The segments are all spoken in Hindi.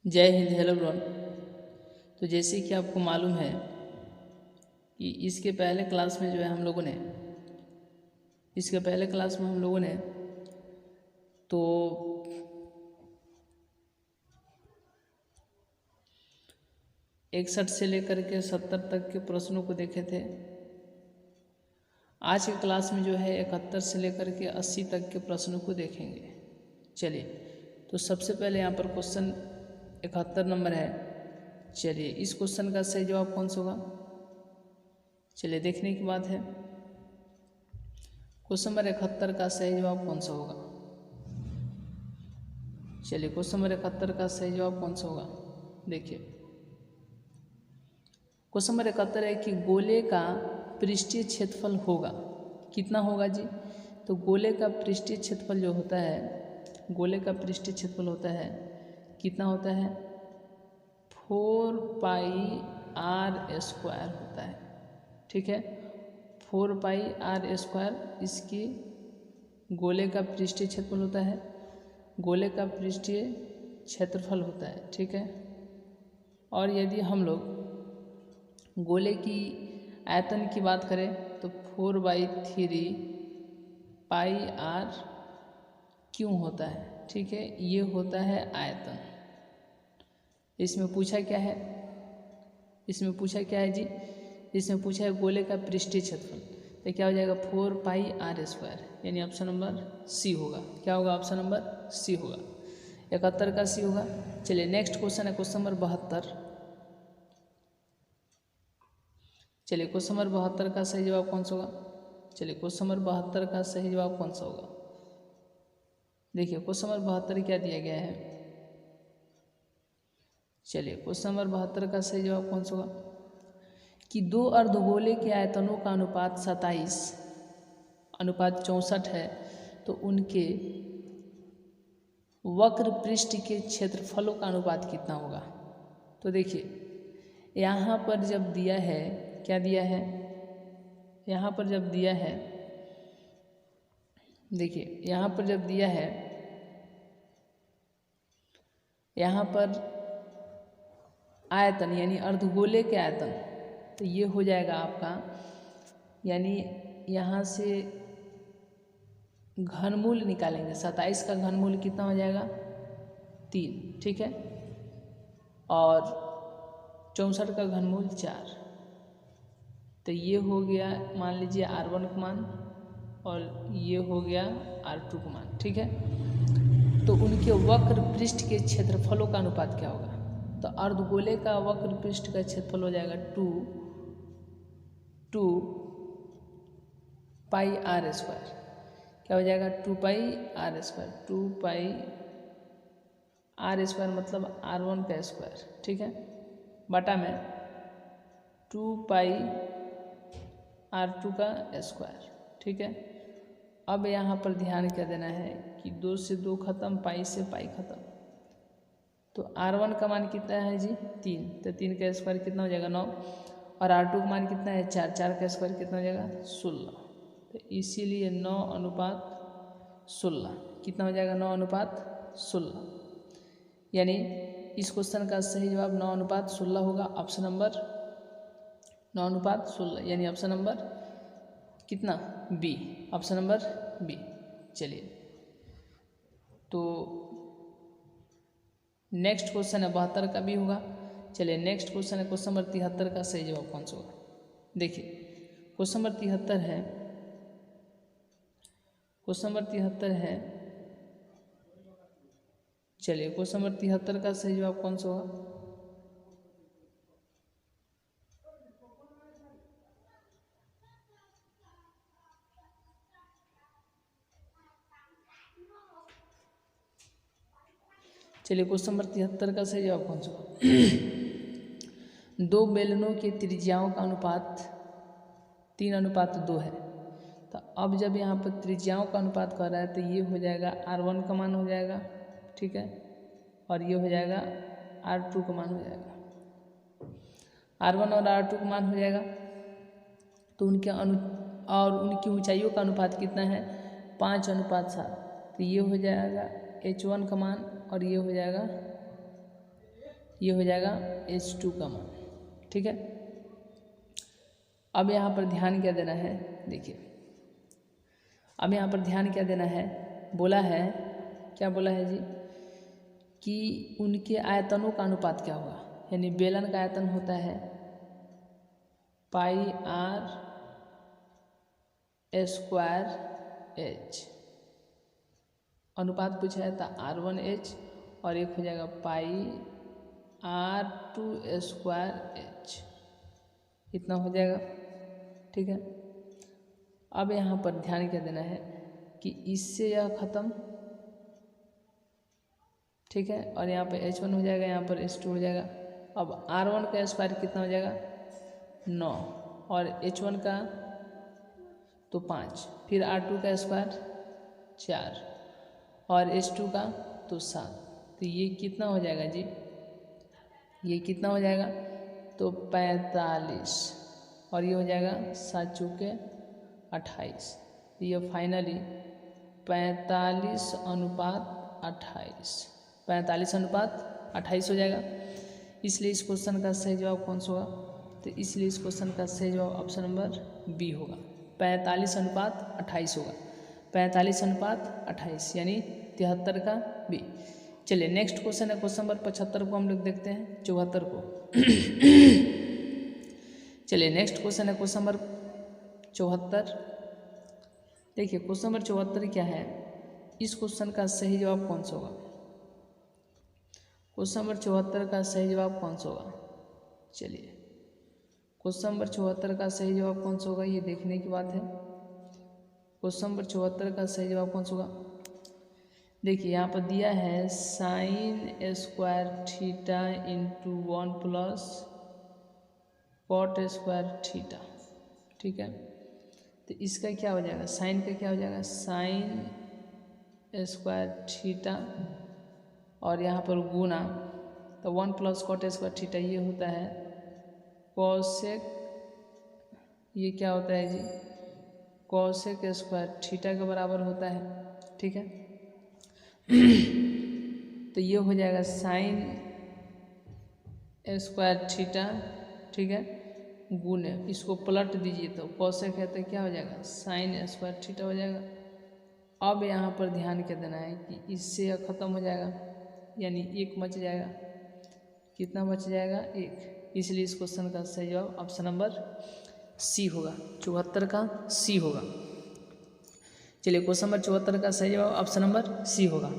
जय हिंद। Hello everyone. तो जैसे कि आपको मालूम है कि इसके पहले क्लास में हम लोगों ने तो 61 से लेकर के 70 तक के प्रश्नों को देखे थे। आज के क्लास में 71 से लेकर के 80 तक के प्रश्नों को देखेंगे। चलिए, तो सबसे पहले यहाँ पर क्वेश्चन 71 नंबर है। चलिए, इस क्वेश्चन का सही जवाब कौन सा होगा? चलिए देखने की बात है, क्वेश्चन नंबर 71 का सही जवाब कौन सा होगा? चलिए, क्वेश्चन नंबर 71 का सही जवाब कौन सा होगा? देखिए, क्वेश्चन नंबर 71 है कि गोले का पृष्ठीय क्षेत्रफल होगा। कितना होगा जी? तो गोले का पृष्ठीय क्षेत्रफल जो होता है, गोले का पृष्ठीय क्षेत्रफल होता है, कितना होता है? 4 पाई r स्क्वायर होता है। ठीक है, 4 पाई r स्क्वायर इसकी गोले का पृष्ठीय क्षेत्रफल होता है, गोले का पृष्ठीय क्षेत्रफल होता है। ठीक है, और यदि हम लोग गोले की आयतन की बात करें तो 4/3 पाई r क्यों होता है? ठीक है, ये होता है आयतन। इसमें पूछा क्या है? इसमें पूछा क्या है जी? इसमें पूछा है गोले का पृष्ठीय क्षेत्रफल। तो क्या हो जाएगा? 4 पाई r स्क्वायर, यानी ऑप्शन नंबर सी होगा। क्या होगा? ऑप्शन नंबर सी होगा। 71 का सी होगा। चलिए नेक्स्ट क्वेश्चन है क्वेश्चन नंबर 72। चलिए, क्वेश्चन नंबर 72 का सही जवाब कौन सा होगा? चलिए, क्वेश्चन नंबर 72 का सही जवाब कौन सा होगा? देखिए, क्वेश्चन नंबर 72 क्या दिया गया है? चलिए, क्वेश्चन नंबर 72 का सही जवाब कौन सा होगा? कि दो अर्धगोले के आयतनों का अनुपात 27:64 है, तो उनके वक्र पृष्ठ के क्षेत्रफलों का अनुपात कितना होगा? तो देखिए, यहाँ पर जब दिया है, क्या दिया है? यहाँ पर जब दिया है, देखिए यहाँ पर जब दिया है, यहाँ पर आयतन यानी अर्धगोले के आयतन, तो ये हो जाएगा आपका, यानी यहाँ से घनमूल निकालेंगे। 27 का घनमूल कितना हो जाएगा? 3। ठीक है, और 64 का घनमूल 4। तो ये हो गया, मान लीजिए R1 का मान, और ये हो गया R2 का मान। ठीक है, तो उनके वक्र पृष्ठ के क्षेत्रफलों का अनुपात क्या होगा? तो अर्धगोले का वक्र पृष्ठ का क्षेत्रफल हो जाएगा 2 पाई r स्क्वायर। क्या हो जाएगा? 2 पाई r स्क्वायर। 2 पाई r स्क्वायर मतलब R1 का स्क्वायर। ठीक है, बटा में 2 पाई R2 का स्क्वायर। ठीक है, अब यहाँ पर ध्यान क्या देना है कि 2 से 2 खत्म, पाई से पाई खत्म। तो R1 का मान कितना है जी? 3। तो 3 का स्क्वायर कितना हो जाएगा? 9। और R2 का मान कितना है? 4। 4 का स्क्वायर कितना हो जाएगा? 16। तो इसीलिए 9:16 कितना हो जाएगा? 9:16, यानी इस क्वेश्चन का सही जवाब 9:16 होगा। ऑप्शन नंबर 9:16, यानी ऑप्शन नंबर कितना? B, option number B. चलिए, तो नेक्स्ट क्वेश्चन है 72 का भी होगा। चलिए नेक्स्ट क्वेश्चन है क्वेश्चन नंबर 73 का सही जवाब कौन सा होगा? देखिए, क्वेश्चन नंबर 73 है, क्वेश्चन नंबर 73 है। चलिए, क्वेश्चन नंबर 73 का सही जवाब कौन सा होगा? चलिए, क्वेश्चन नंबर 73 का सही जवाब कौन सा होगा? दो बेलनों की त्रिज्याओं का अनुपात 3:2 है। तो अब जब यहाँ पर त्रिज्याओं का अनुपात कर रहा है, तो ये हो जाएगा R1 का मान हो जाएगा। ठीक है, और ये हो जाएगा R2 का मान हो जाएगा। R1 और R2 का मान हो जाएगा, तो उनके उनकी ऊंचाइयों का अनुपात कितना है? 5:7। तो ये हो जाएगा H1 का मान, और ये हो जाएगा ये हो जाएगा H2 का मान, ठीक है। अब यहाँ पर ध्यान क्या देना है, देखिए अब यहाँ पर ध्यान क्या देना है, बोला है, क्या बोला है जी, कि उनके आयतनों का अनुपात क्या होगा, यानी बेलन का आयतन होता है पाई आर स्क्वायर एच, अनुपात पूछा है तो R1H, और एक हो जाएगा पाई R2 स्क्वायर एच, इतना हो जाएगा, ठीक है। अब यहाँ पर ध्यान क्या देना है कि इससे यह खत्म, ठीक है, और यहाँ पर H1 हो जाएगा, यहाँ पर H2 हो जाएगा। अब R1 का स्क्वायर कितना हो जाएगा 9, और H1 का तो 5, फिर R2 का स्क्वायर 4, और H2 का तो 7, तो ये कितना हो जाएगा जी, ये कितना हो जाएगा तो 45, और ये हो जाएगा 7 चौके 28, तो ये फाइनली 45:28 हो जाएगा। इसलिए इस क्वेश्चन का सही जवाब कौन सा होगा, तो इसलिए इस क्वेश्चन का सही जवाब ऑप्शन नंबर बी होगा, 45:28 होगा, 45:28 यानी 73 का बी। चलिए नेक्स्ट क्वेश्चन है क्वेश्चन नंबर 75 को हम लोग देखते हैं, 74 को। चलिए नेक्स्ट क्वेश्चन है क्वेश्चन नंबर 74। देखिए क्वेश्चन नंबर 74 क्या है, इस क्वेश्चन का सही जवाब कौन सा होगा, क्वेश्चन नंबर 74 का सही जवाब कौन सा होगा। चलिए क्वेश्चन नंबर 74 का सही जवाब कौन सा होगा, ये देखने की बात है। क्वेश्चन नंबर 74 का सही जवाब कौन सा होगा, देखिए यहाँ पर दिया है sin square theta into 1 plus cot square theta, ठीक है। तो इसका क्या हो जाएगा, साइन का क्या हो जाएगा, साइन स्क्वायर थीटा, और यहाँ पर गुना, तो 1 प्लस कॉट स्क्वायर थीटा ये होता है कोसेक, ये क्या होता है जी, कोसेक स्क्वायर थीटा के बराबर होता है, ठीक है। तो ये हो जाएगा साइन स्क्वायर थीटा, ठीक है, गुने इसको पलट दीजिए तो कोसेक है तो क्या हो जाएगा साइन स्क्वायर थीटा हो जाएगा। अब यहाँ पर ध्यान क्या देना है कि इससे यह खत्म हो जाएगा, यानी एक बच जाएगा, कितना बच जाएगा 1, इसलिए इस क्वेश्चन का सही जवाब ऑप्शन नंबर सी होगा, 74 का सी होगा। चलिए क्वेश्चन नंबर 74 का सही जवाब ऑप्शन नंबर सी होगा।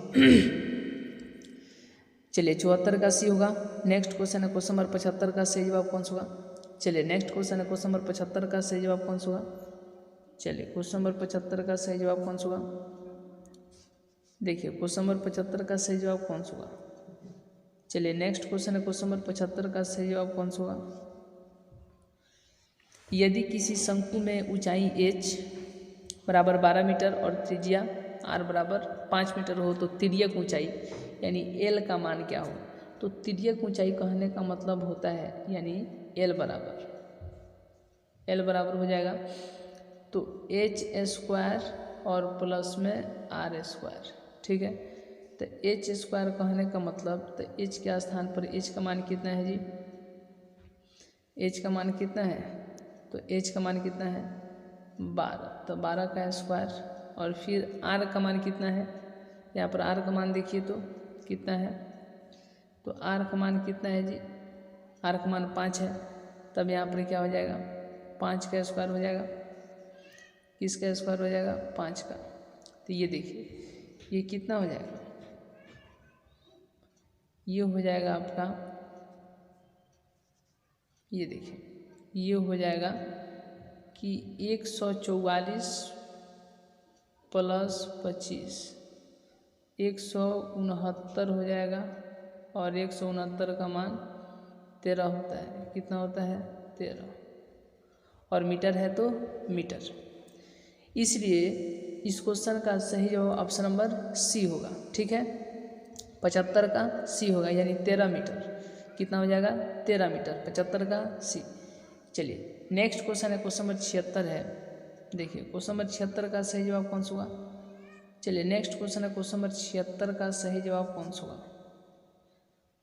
चलिए 74 का सी होगा। नेक्स्ट क्वेश्चन है क्वेश्चन नंबर 75 का सही जवाब कौन सा होगा। चलिए नेक्स्ट क्वेश्चन है क्वेश्चन नंबर 75 का सही जवाब कौन सा होगा। चलिए क्वेश्चन नंबर 75 का सही जवाब कौन सा होगा। देखिए क्वेश्चन नंबर 75 का सही जवाब कौन सा होगा। चलिए नेक्स्ट क्वेश्चन है क्वेश्चन नंबर 75 का सही जवाब कौन सा होगा। यदि किसी शंकु में ऊंचाई h बराबर 12 मीटर और त्रिज्या r बराबर 5 मीटर हो तो तिर्यक ऊंचाई यानी l का मान क्या हो। तो तिर्यक ऊंचाई कहने का मतलब होता है यानी l बराबर हो जाएगा तो h स्क्वायर और प्लस में r स्क्वायर, ठीक है। तो h स्क्वायर कहने का मतलब तो h के स्थान पर h का मान कितना है जी, h का मान कितना है तो h का मान कितना है 12, तो 12 का स्क्वायर और फिर r का मान कितना है, यहाँ पर r का मान देखिए तो कितना है, तो r का मान कितना है जी, r का मान 5 है, तब यहाँ पर क्या हो जाएगा 5 का स्क्वायर हो जाएगा, किसका स्क्वायर हो जाएगा 5 का। तो ये देखिए ये कितना हो जाएगा, ये हो जाएगा आपका, ये देखिए ये हो जाएगा कि 144 प्लस 25 169 हो जाएगा और 169 का मान 13 होता है, कितना होता है 13, और मीटर है तो मीटर। इसलिए इस क्वेश्चन का सही जवाब ऑप्शन नंबर सी होगा, ठीक है। 75 का सी होगा यानी 13 मीटर, कितना हो जाएगा 13 मीटर, 75 का सी। चलिए नेक्स्ट क्वेश्चन है क्वेश्चन नंबर 76 है। देखिए क्वेश्चन नंबर 76 का सही जवाब कौन सा होगा। चलिए नेक्स्ट क्वेश्चन है क्वेश्चन नंबर 76 का सही जवाब कौन सा होगा।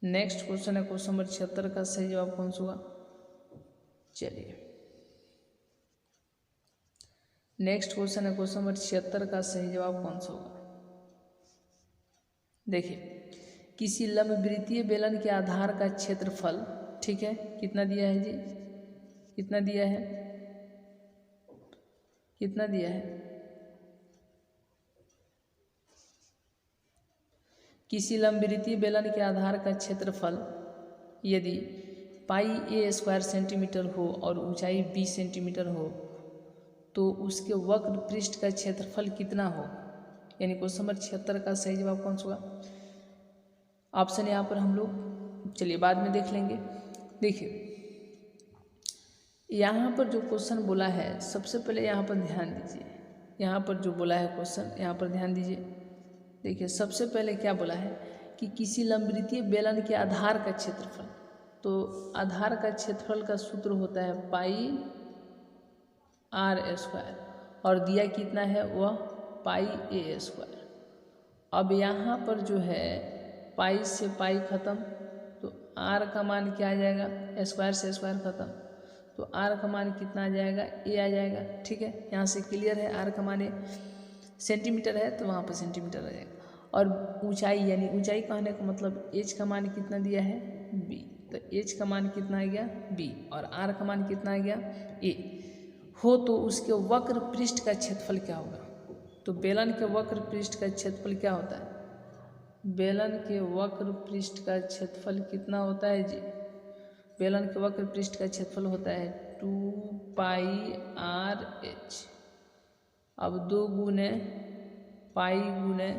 नेक्स्ट क्वेश्चन है क्वेश्चन नंबर 76 का सही जवाब कौन सा होगा। चलिए नेक्स्ट क्वेश्चन है क्वेश्चन नंबर 76 का सही जवाब कौन सा होगा। देखिए किसी लंबवृत्तीय बेलन के आधार का क्षेत्रफल, ठीक है, कितना दिया है जी, कितना दिया है, कितना दिया है, किसी लंबवृत्तीय बेलन के आधार का क्षेत्रफल यदि पाई ए स्क्वायर सेंटीमीटर हो और ऊंचाई 20 सेंटीमीटर हो तो उसके वक्र पृष्ठ का क्षेत्रफल कितना हो। यानी क्वेश्चन नंबर 76 का सही जवाब कौन सा होगा। ऑप्शन यहाँ पर हम लोग चलिए बाद में देख लेंगे। देखिए यहाँ पर जो क्वेश्चन बोला है सबसे पहले यहाँ पर ध्यान दीजिए, यहाँ पर जो बोला है क्वेश्चन यहाँ पर ध्यान दीजिए। देखिए सबसे पहले क्या बोला है कि किसी लंबवृत्तीय बेलन के आधार का क्षेत्रफल, तो आधार का क्षेत्रफल का सूत्र होता है पाई आर स्क्वायर और दिया कितना है वह पाई ए स्क्वायर। अब यहाँ पर जो है पाई से पाई खत्म तो आर का मान क्या आ जाएगा, स्क्वायर से स्क्वायर खत्म तो आर का मान कितना आ जाएगा, ए आ जाएगा। ठीक है, यहाँ से क्लियर है, आर का मान ए, सेंटीमीटर है तो वहाँ पर सेंटीमीटर आ जाएगा। और ऊंचाई यानी ऊंचाई कहने का मतलब एच का मान कितना दिया है बी, तो एच का मान कितना आ गया बी और आर का मान कितना आ गया ए हो तो उसके वक्र पृष्ठ का क्षेत्रफल क्या होगा। तो बेलन के वक्र पृष्ठ का क्षेत्रफल क्या होता है, बेलन के वक्र पृष्ठ का क्षेत्रफल कितना होता है जी, बेलन के वक्र पृष्ठ का क्षेत्रफल होता है 2 पाई आर एच। अब 2 गुने पाई गुने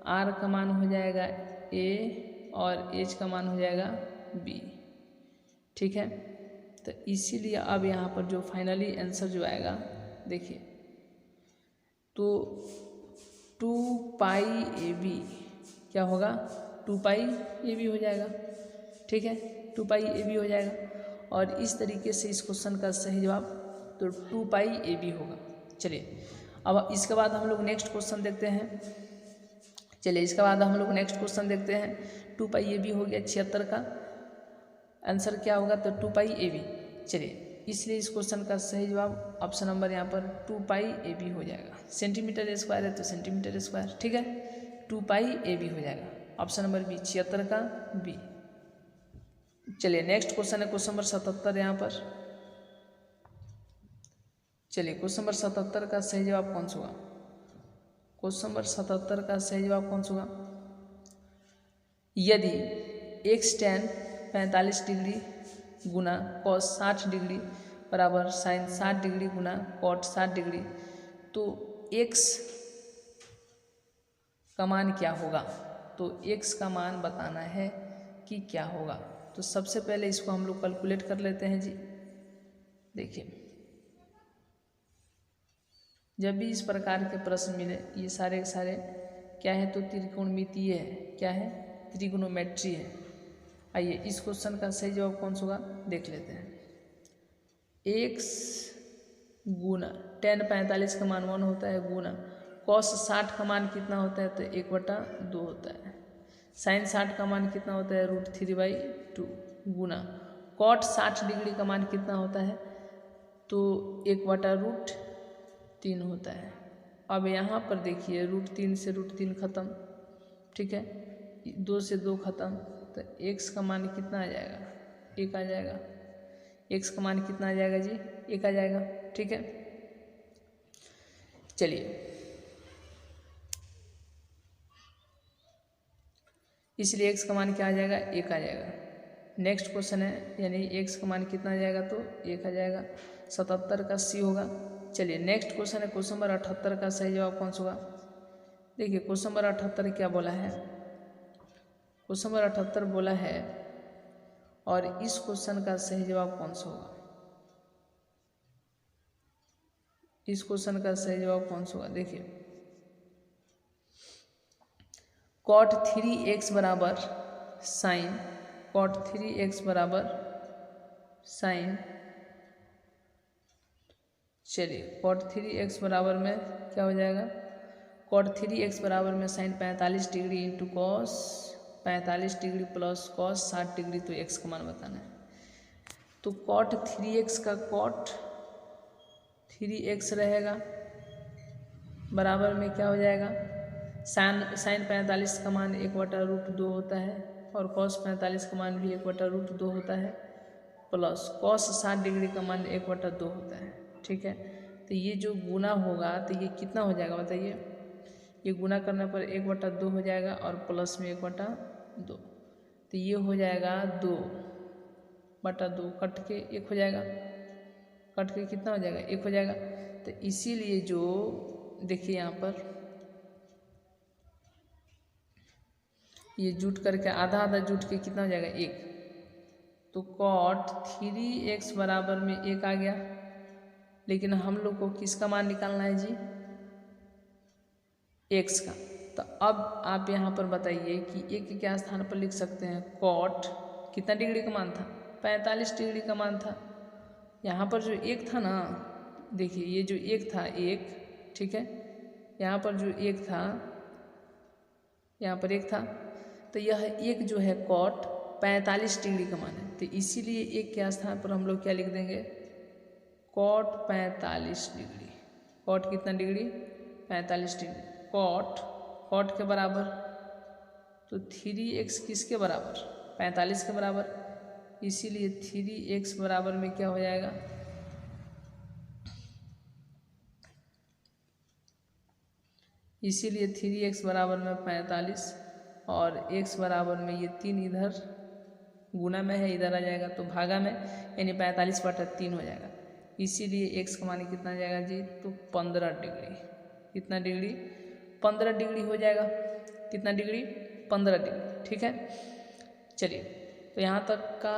आर का मान हो जाएगा ए और एच का मान हो जाएगा बी। ठीक है, तो इसीलिए अब यहाँ पर जो फाइनली आंसर जो आएगा देखिए तो 2 पाई ए बी क्या होगा, 2 पाई ए बी हो जाएगा। ठीक है, 2 पाई ए बी हो जाएगा और इस तरीके से इस क्वेश्चन का सही जवाब तो 2 पाई ए बी होगा। चलिए अब इसके बाद हम लोग नेक्स्ट क्वेश्चन देखते हैं। चलिए इसके बाद हम लोग नेक्स्ट क्वेश्चन देखते हैं। 2 पाई ए बी हो गया 76 का आंसर क्या होगा, तो 2 पाई ए बी। चलिए इसलिए इस क्वेश्चन का सही जवाब ऑप्शन नंबर यहाँ पर 2 पाई ए बी हो जाएगा। सेंटीमीटर स्क्वायर है तो सेंटीमीटर स्क्वायर, ठीक है, 2 पाई ए बी हो जाएगा। ऑप्शन नंबर बी 76 का बी। चलिए नेक्स्ट क्वेश्चन है क्वेश्चन नंबर 77 यहाँ पर। चलिए क्वेश्चन नंबर 77 का सही जवाब कौन सा होगा, क्वेश्चन नंबर 77 का सही जवाब कौन सा होगा। यदि x tan 45 डिग्री गुना cos 60 डिग्री बराबर sin 60 डिग्री गुना cot 60 डिग्री तो x का मान क्या होगा। तो x का मान बताना है कि क्या होगा। तो सबसे पहले इसको हम लोग कैलकुलेट कर लेते हैं जी। देखिए जब भी इस प्रकार के प्रश्न मिले ये सारे के सारे क्या है, तो त्रिकोणमितीय है, क्या है, त्रिगोनोमेट्री है। आइए इस क्वेश्चन का सही जवाब कौन सा होगा देख लेते हैं। x गुना tan 45 का मान 1 होता है गुना cos 60 का मान कितना होता है, तो 1/2 होता है। sin 60 का मान कितना होता है √3/2 गुना cot 60 डिग्री का मान कितना होता है, तो 1/√3 होता है। अब यहाँ पर देखिए √3 से √3 खत्म, ठीक है, 2 से 2 खत्म, तो x का मान कितना आ जाएगा, 1 आ जाएगा। x का मान कितना आ जाएगा जी, 1 आ जाएगा। ठीक है, चलिए इसलिए x का मान क्या आ जाएगा, 1 आ जाएगा। नेक्स्ट क्वेश्चन है यानी x का मान कितना आ जाएगा, तो 1 आ जाएगा। 77 का सी होगा। चलिए नेक्स्ट क्वेश्चन है क्वेश्चन नंबर 78 का सही जवाब कौन सा होगा। देखिए क्वेश्चन नंबर 78 क्या बोला है, क्वेश्चन नंबर 78 बोला है और इस क्वेश्चन का सही जवाब कौन सा होगा, इस क्वेश्चन का सही जवाब कौन सा होगा। देखिए cot 3x बराबर साइन cot 3x बराबर साइन, चलिए cot 3x बराबर में क्या हो जाएगा, cot 3x बराबर में sine 45 degree into cos 45 degree plus cos 60 degree, तो एक्स का मान बताना है। तो कॉट 3x का कॉट 3x रहेगा, बराबर में क्या हो जाएगा, साइन 45 का मान 1/√2 होता है और कॉस 45 का मान भी 1/√2 होता है, प्लस कॉस 60 डिग्री का मान 1/2 होता है। ठीक है, तो ये जो गुना होगा तो ये कितना हो जाएगा बताइए, ये गुना करने पर 1/2 हो जाएगा और प्लस में 1/2, तो ये हो जाएगा 2/2, कट के 1 हो जाएगा, कट के कितना हो जाएगा, 1 हो जाएगा। तो इसीलिए जो देखिए यहाँ पर ये जुट करके आधा आधा जुट के कितना हो जाएगा, 1, तो कॉट 3x बराबर में 1 आ गया। लेकिन हम लोग को किसका मान निकालना है जी, x का। तो अब आप यहाँ पर बताइए कि एक के क्या स्थान पर लिख सकते हैं, कॉट कितना डिग्री का मान था, 45 डिग्री का मान था। यहाँ पर जो 1 था ना, देखिए ये जो 1 था 1, ठीक है, यहाँ पर जो 1 था, यहाँ पर 1 था, तो यह 1 जो है कॉट 45 डिग्री का मान है, तो इसीलिए 1 के स्थान पर हम लोग क्या लिख देंगे, कॉट 45 डिग्री। कॉट कितना डिग्री, 45 डिग्री। कॉट के बराबर, तो 3x किसके बराबर, 45 के बराबर, इसीलिए 3x बराबर में क्या हो जाएगा, इसीलिए 3x बराबर में 45 और x बराबर में ये 3 इधर गुना में है, इधर आ जाएगा तो भागा में, यानी 45/3 हो जाएगा। इसीलिए x का मान कितना आ जाएगा जी, तो 15 डिग्री। कितना डिग्री, 15 डिग्री हो जाएगा। कितना डिग्री, 15 डिग्री। ठीक है, चलिए तो यहाँ तक का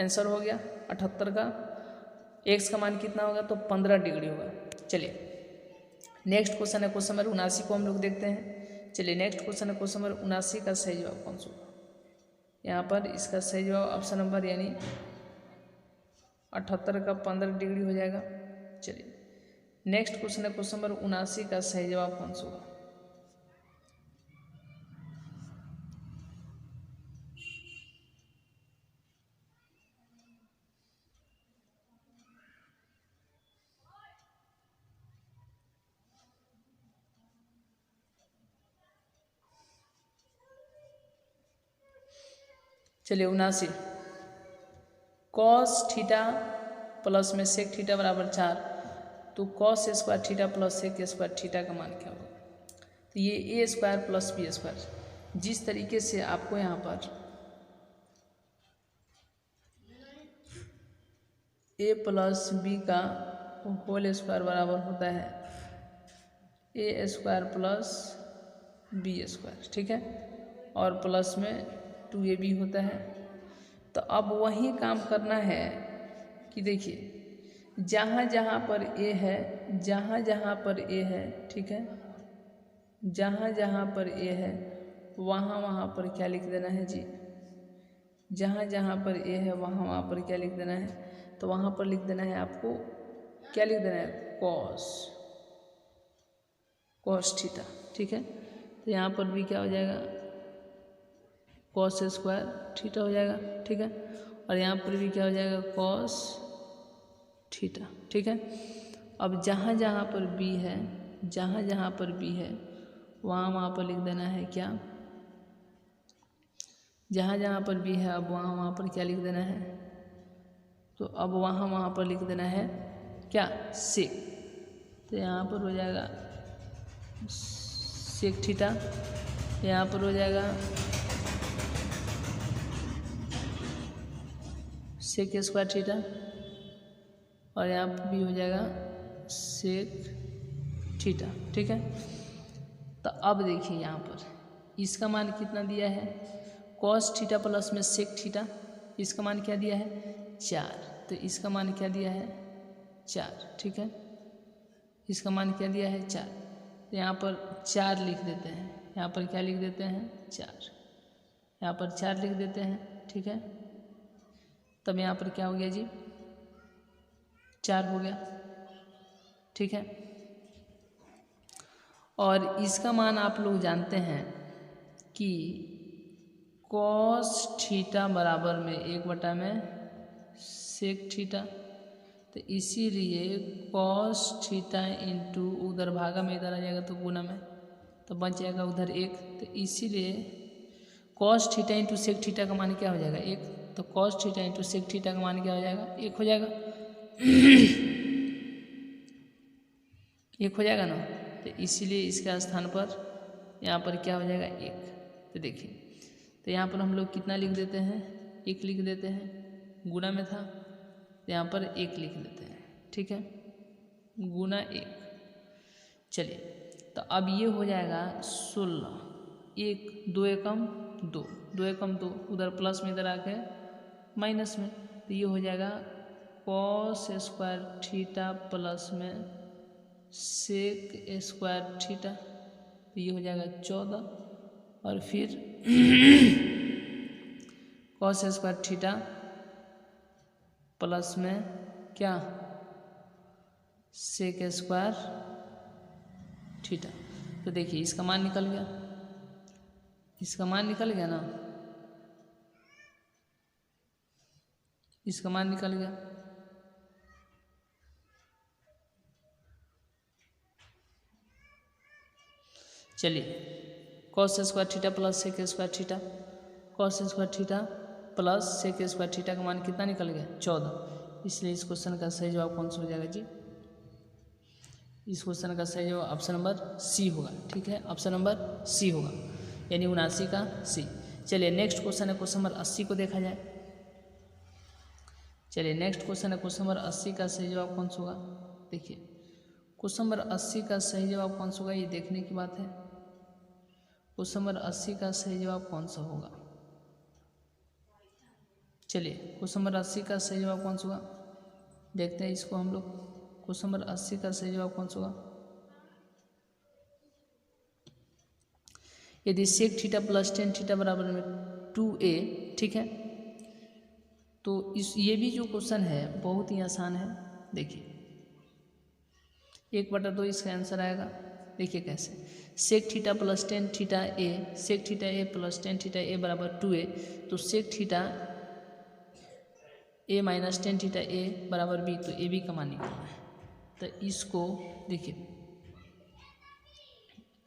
आंसर हो गया 78 का। x का मान कितना होगा, तो 15 डिग्री होगा। चलिए नेक्स्ट क्वेश्चन है क्वेश्चन नंबर 79 को हम लोग देखते हैं। चलिए नेक्स्ट क्वेश्चन है क्वेश्चन नंबर 79 का सही जवाब कौन सा होगा। यहाँ पर इसका सही जवाब ऑप्शन नंबर यानी 78 का 15 डिग्री हो जाएगा। चलिए नेक्स्ट क्वेश्चन है क्वेश्चन नंबर 79 का सही जवाब कौन सा होगा। चलिए 79, कॉस थीटा प्लस में सेक थीटा बराबर 4, तो cos square theta plus sec square theta का मान क्या होगा। तो ये A square plus B square, जिस तरीके से आपको यहाँ पर ए प्लस बी का होल स्क्वायर बराबर होता है A square plus B square, ठीक है, और प्लस में 2ab होता है। तो अब वही काम करना है कि देखिए जहाँ जहाँ पर a है, जहाँ जहाँ पर a है, ठीक है, जहाँ जहाँ पर a है वहाँ वहाँ पर क्या लिख देना है जी, जहाँ जहाँ पर a है वहाँ वहाँ पर क्या लिख देना है, तो वहाँ पर लिख देना है आपको, क्या लिख देना है, कॉस थीटा। ठीक है, तो यहाँ पर भी क्या हो जाएगा, कॉस स्क्वायर थीटा हो जाएगा। ठीक है, और यहाँ पर भी क्या हो जाएगा, कॉस थीटा। ठीक है, अब जहाँ जहाँ पर बी है, जहाँ जहाँ पर बी है वहाँ वहाँ पर लिख देना है क्या, जहाँ जहाँ पर बी है अब वहाँ वहाँ पर क्या लिख देना है, तो अब वहाँ वहाँ पर लिख देना है क्या, सेक। तो यहाँ पर हो जाएगा सेक थीटा, यहाँ पर हो जाएगा सेक स्क्वायर थीटा, और यहाँ पर भी हो जाएगा सेक थीटा। ठीक है, तो अब देखिए यहाँ पर इसका मान कितना दिया है, कॉस थीटा प्लस में सेक थीटा, इसका मान क्या दिया है, 4, तो इसका मान क्या दिया है, 4। ठीक है, इसका मान क्या दिया है, 4, तो यहाँ पर 4 लिख देते हैं, यहाँ पर क्या लिख देते हैं, 4, यहाँ पर 4 लिख देते हैं। ठीक है, तब यहाँ पर क्या हो गया जी, 4 हो गया। ठीक है, और इसका मान आप लोग जानते हैं कि कॉस थीटा बराबर में 1 में सेक थीटा, तो इसीलिए कॉस थीटा इंटू उधर भागा में इधर आ जाएगा तो गुना में, तो बच जाएगा उधर 1। तो इसीलिए cos theta into sec theta का मान क्या हो जाएगा 1, तो cos theta into sec theta का मान क्या हो जाएगा 1 हो जाएगा। 1 हो जाएगा ना, तो इसीलिए इसके स्थान पर यहाँ पर क्या हो जाएगा 1। तो देखिए, तो यहाँ पर हम लोग कितना लिख देते हैं 1 लिख देते हैं, गुना में था तो यहाँ पर 1 लिख देते हैं, ठीक है, गुना 1। चलिए, तो अब ये हो जाएगा 16, 1 2 एकम 2, 2 एकम 2, उधर प्लस में इधर आके माइनस में, तो ये हो जाएगा कॉस स्क्वायर थीटा प्लस में सेक स्क्वायर थीटा, तो ये हो जाएगा 14, और फिर कॉस स्क्वायर थीटा प्लस में क्या सेक स्क्वायर थीटा। तो देखिए इसका मान निकल गया, इसका मान निकल गया ना, इसका मान निकल गया। चलिए, cos square theta plus sec square theta, cos square theta plus sec square theta का मान कितना निकल गया 14। इसलिए इस क्वेश्चन का सही जवाब कौन सा हो जाएगा जी, इस क्वेश्चन का सही जवाब ऑप्शन नंबर सी होगा, ठीक है, ऑप्शन नंबर सी होगा, यानी 79 का सी। चलिए नेक्स्ट क्वेश्चन है क्वेश्चन नंबर 80 को देखा जाए। चलिए नेक्स्ट क्वेश्चन है क्वेश्चन नंबर 80 का सही जवाब कौन सा होगा। देखिए क्वेश्चन नंबर 80 का सही जवाब कौन सा होगा, ये देखने की बात है। क्वेश्चन नंबर 80 का सही जवाब कौन सा होगा, चलिए क्वेश्चन नंबर 80 का सही जवाब कौन सा होगा, देखते हैं इसको हम लोग। क्वेश्चन नंबर 80 का सही जवाब कौन सा होगा, यदि sec theta plus tan theta बराबर में 2a, ठीक है, तो इस ये भी जो क्वेश्चन है बहुत ही आसान है। देखिए 1/2 इसका आंसर आएगा। देखिए कैसे, sec theta plus tan theta A, sec theta A plus tan theta A बराबर 2a, तो sec theta A minus tan theta A बराबर b, तो ए बी का मान निकालना है। तो इसको देखिए,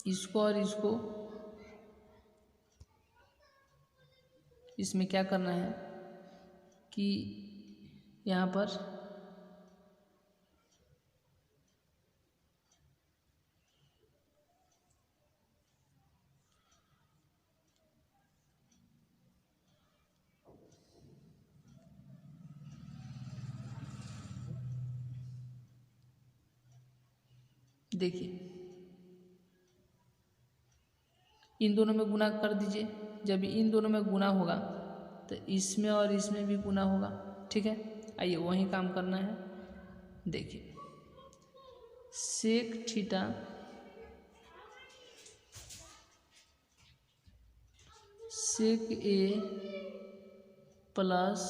इसको और इसको इसमें क्या करना है कि यहाँ पर देखिए इन दोनों में गुना कर दीजिए। जब इन दोनों में गुना होगा तो इसमें और इसमें भी गुना होगा, ठीक है। आइए वही काम करना है। देखिए सेक थीटा सेक ए प्लस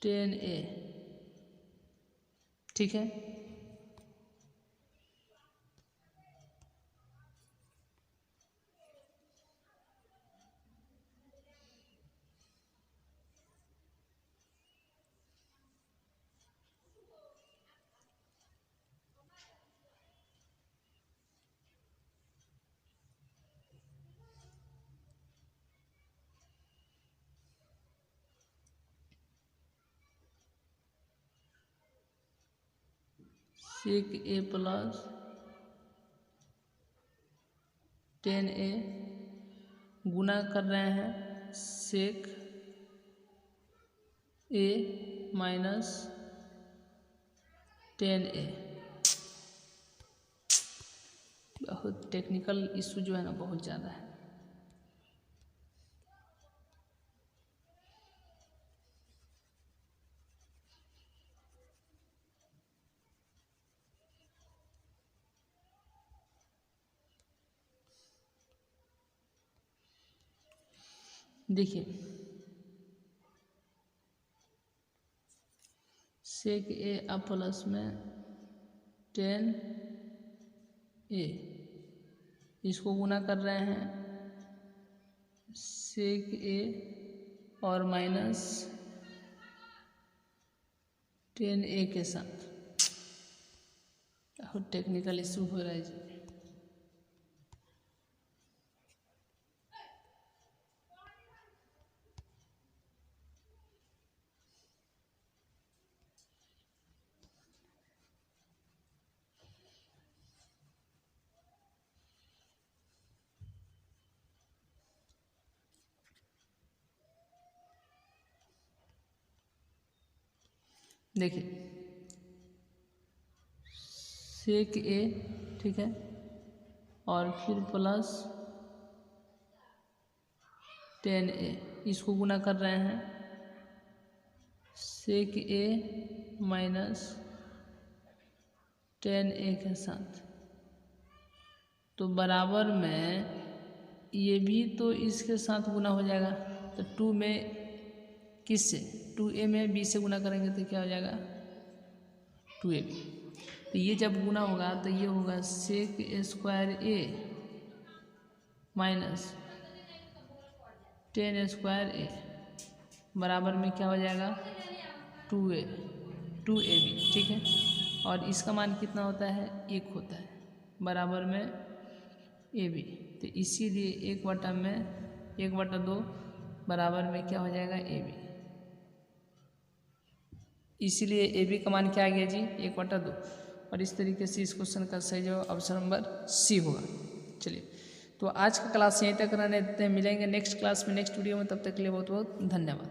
टेन ए, ठीक है, सेक ए प्लस टेन ए गुना कर रहे हैं सेक ए माइनस टेन ए। बहुत टेक्निकल इशू जो है ना बहुत ज़्यादा है। देखिए सेक ए अब प्लस में टेन ए, इसको गुना कर रहे हैं सेक ए और माइनस 10a के साथ। टेक्निकल इशू हो रहा है जी। देखिए सेक ए, ठीक है, और फिर प्लस 10a, इसको गुना कर रहे हैं सेक ए माइनस 10a के साथ। तो बराबर में ये भी तो इसके साथ गुना हो जाएगा। तो 2 में किससे, 2a में b से गुना करेंगे तो क्या हो जाएगा 2ab। तो ये जब गुना होगा तो ये होगा सेक स्क्वायर ए माइनस 10 स्क्वायर ए बराबर में क्या हो जाएगा 2ab, ठीक है। और इसका मान कितना होता है 1 होता है, बराबर में ab। तो इसीलिए 1/2 बराबर में क्या हो जाएगा ab। इसीलिए ab का मान क्या आ गया जी 1/2। और इस तरीके से इस क्वेश्चन का सही जवाब ऑप्शन नंबर सी होगा। चलिए, तो आज का क्लास यहीं तक रहने देते हैं। मिलेंगे नेक्स्ट क्लास में, नेक्स्ट वीडियो में। तब तक के लिए बहुत बहुत धन्यवाद।